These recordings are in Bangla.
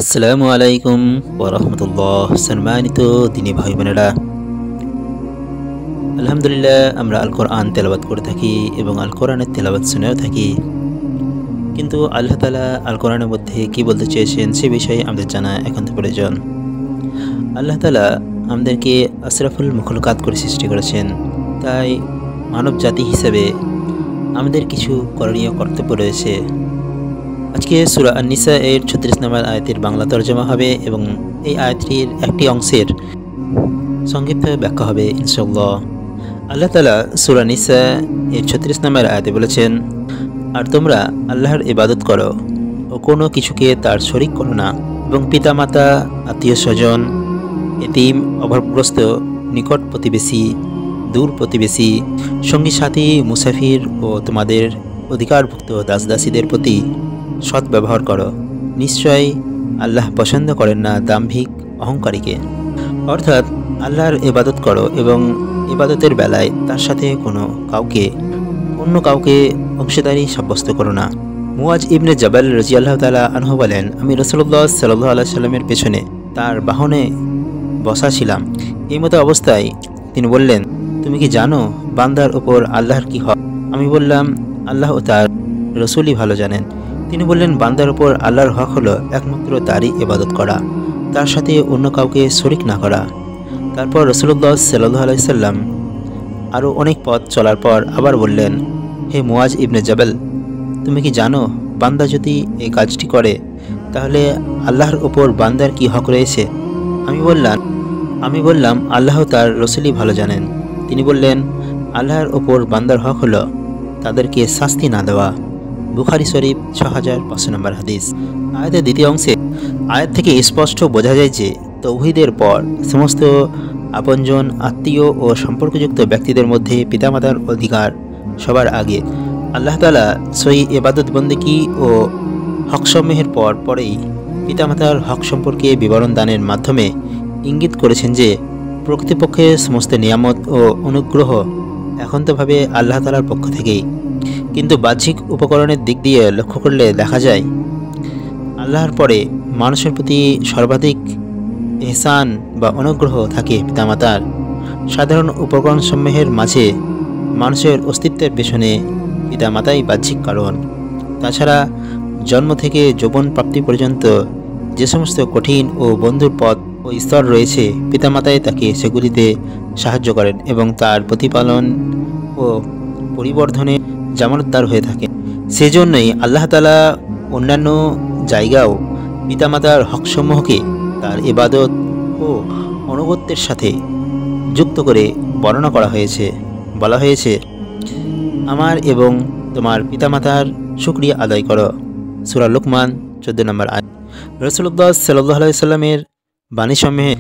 আসসালামু আলাইকুম ওরহমতুল্লাহ। সম্মানিত দিনী ভাই বোনেরা, আলহামদুলিল্লাহ আমরা আল কোরআন তেলাওয়াত করে থাকি এবং আল কোরআনের তেলাওয়াত শুনেও থাকি। কিন্তু আল্লাহ তাআলা আল কোরআনের মধ্যে কি বলতে চেয়েছেন সে বিষয়ে আমাদের জানা একান্ত প্রয়োজন। আল্লাহ তাআলা আমাদেরকে আশরাফুল মখলুকাত করে সৃষ্টি করেছেন, তাই মানব জাতি হিসেবে আমাদের কিছু করণীয় কর্তব্য রয়েছে। আজকে সূরা আন-নিসা এর ৩৬ নম্বর আয়াতের বাংলা তরজমা হবে এবং এই আয়াতটির একটি অংশের সংক্ষিপ্ত ব্যাখ্যা হবে ইনশাআল্লাহ। আল্লাহ তাআলা সূরা নিসা এর ৩৬ নম্বর আয়াতে বলেছেন, আর তোমরা আল্লাহর ইবাদত করো ও কোনো কিছুকে তার শরীক করো না, এবং পিতামাতা, আত্মীয় স্বজন, এতিম, অভাবগ্রস্ত, নিকট প্রতিবেশী, দূর প্রতিবেশী, সঙ্গী সাথী, মুসাফির ও তোমাদের অধিকারভুক্ত দাসদাসীদের প্রতি সৎ ব্যবহার করো। নিশ্চয় আল্লাহ পছন্দ করেন না দাম্ভিক অহংকারীকে। অর্থাৎ আল্লাহর ইবাদত করো এবং ইবাদতের বেলায় তার সাথে অন্য কাউকে অংশীদারি সাব্যস্ত করো না। মুয়াজ ইবনে জাবাল রাদিয়াল্লাহু তাআলা আনহু বলেন, আমি রাসূলুল্লাহ সাল্লাল্লাহু আলাইহি সাল্লামের পেছনে তার বাহনে বসা ছিলাম। এই মতো অবস্থায় তিনি বললেন, তুমি কি জানো বান্দার উপর আল্লাহর কি হক? আমি বললাম, আল্লাহ ও তার রাসূলই ভালো জানেন। তিনি বললেন, বান্দার উপর আল্লাহর হক হলো একমাত্র তারই ইবাদত করা, তার সাথে অন্য কাউকে শরিক না করা। তারপর রাসূলুল্লাহ সাল্লাল্লাহু আলাইহি সাল্লাম আরও অনেক পথ চলার পর আবার বললেন, হে মুয়াজ ইবনে জাবাল, তুমি কি জানো বান্দা যদি এই কাজটি করে তাহলে আল্লাহর উপর বান্দার কি হক রয়েছে? আমি বললাম আল্লাহ তার রাসূলই ভালো জানেন। তিনি বললেন, আল্লাহর উপর বান্দার হক হলো তাদেরকে শাস্তি না দেওয়া। বুখারী শরীফ ৬৫০০ নম্বর হাদিস। আয়াতের দ্বিতীয় অংশে আয়াত থেকে স্পষ্ট বোঝা যায় যে তাওহীদের পর সমস্ত আপনজন, আত্মীয় ও সম্পর্কযুক্ত ব্যক্তিদের মধ্যে পিতামাতার অধিকার সবার আগে। আল্লাহ তাআলা সহি ইবাদত বন্দেগী ও হকসমূহের পরেই পিতামাতার হক সম্পর্কে বিবরণ দানের মাধ্যমে ইঙ্গিত করেছেন যে প্রকৃতপক্ষে সমস্ত নিয়ামত ও অনুগ্রহ একান্তভাবে আল্লাহ তাআলার পক্ষ থেকেই। কিন্তু বাহ্যিক উপকরণের দিক দিয়ে লক্ষ্য করলে দেখা যায় আল্লাহর পরে মানুষের প্রতি সর্বাধিক ইহসান বা অনুগ্রহ থাকে পিতামাতার। সাধারণ উপকরণসমূহের মাঝে মানুষের অস্তিত্বের পেছনে পিতামাতাই বাহ্যিক কারণ। তাছাড়া জন্ম থেকে যৌবন প্রাপ্তি পর্যন্ত যে সমস্ত কঠিন ও বন্ধুর পথ ও স্তর রয়েছে, পিতামাতাই তাকে সেগুলিতে সাহায্য করেন এবং তার প্রতিপালন ও পরিবর্ধনে জামানতদার হয়ে থাকেন। সেজন্যই আল্লাহ তাআলা অন্যান্য জায়গাও পিতামাতার হকসমূহকে তার ইবাদত ও অনুগত্যের সাথে যুক্ত করে বর্ণনা করা হয়েছে। বলা হয়েছে, আমার এবং তোমার পিতামাতার শুকরিয়া আদায় করো। সূরা লুকমান ১৪ নম্বর আয়াত। রাসূলুল্লাহ সাল্লাল্লাহু আলাইহি সাল্লামের বাণীসমূহে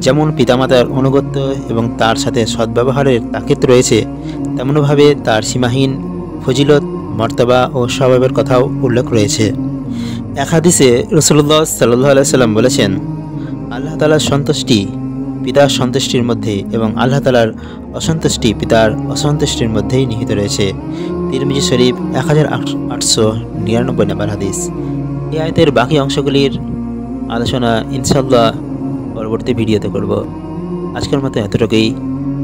যেমন পিতামাতার অনুগত্য এবং তার সাথে সদ্ব্যবহারের তাকিদ রয়েছে, তেমনভাবে তার সীমাহীন ফজিলত, মর্তবা ও স্বভাবের কথাও উল্লেখ রয়েছে। এক হাদিসে রাসূলুল্লাহ সাল্লাল্লাহু আলাইহি সাল্লাম বলেছেন, আল্লাহ তাআলার সন্তুষ্টি পিতার সন্তুষ্টির মধ্যে এবং আল্লাহ তাআলার অসন্তুষ্টি পিতার অসন্তুষ্টির মধ্যেই নিহিত রয়েছে। তিরমিজি শরীফ ১৮৯৯ নম্বর হাদিস। এই আয়াতের বাকি অংশগুলির আলোচনা ইনশাআল্লাহ পরবর্তী ভিডিওতে করব। আজকের মতো এতটুকুই।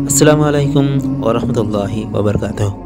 আসসালামু আলাইকুম ওয়া রাহমাতুল্লাহি ওয়া বারাকাতুহু।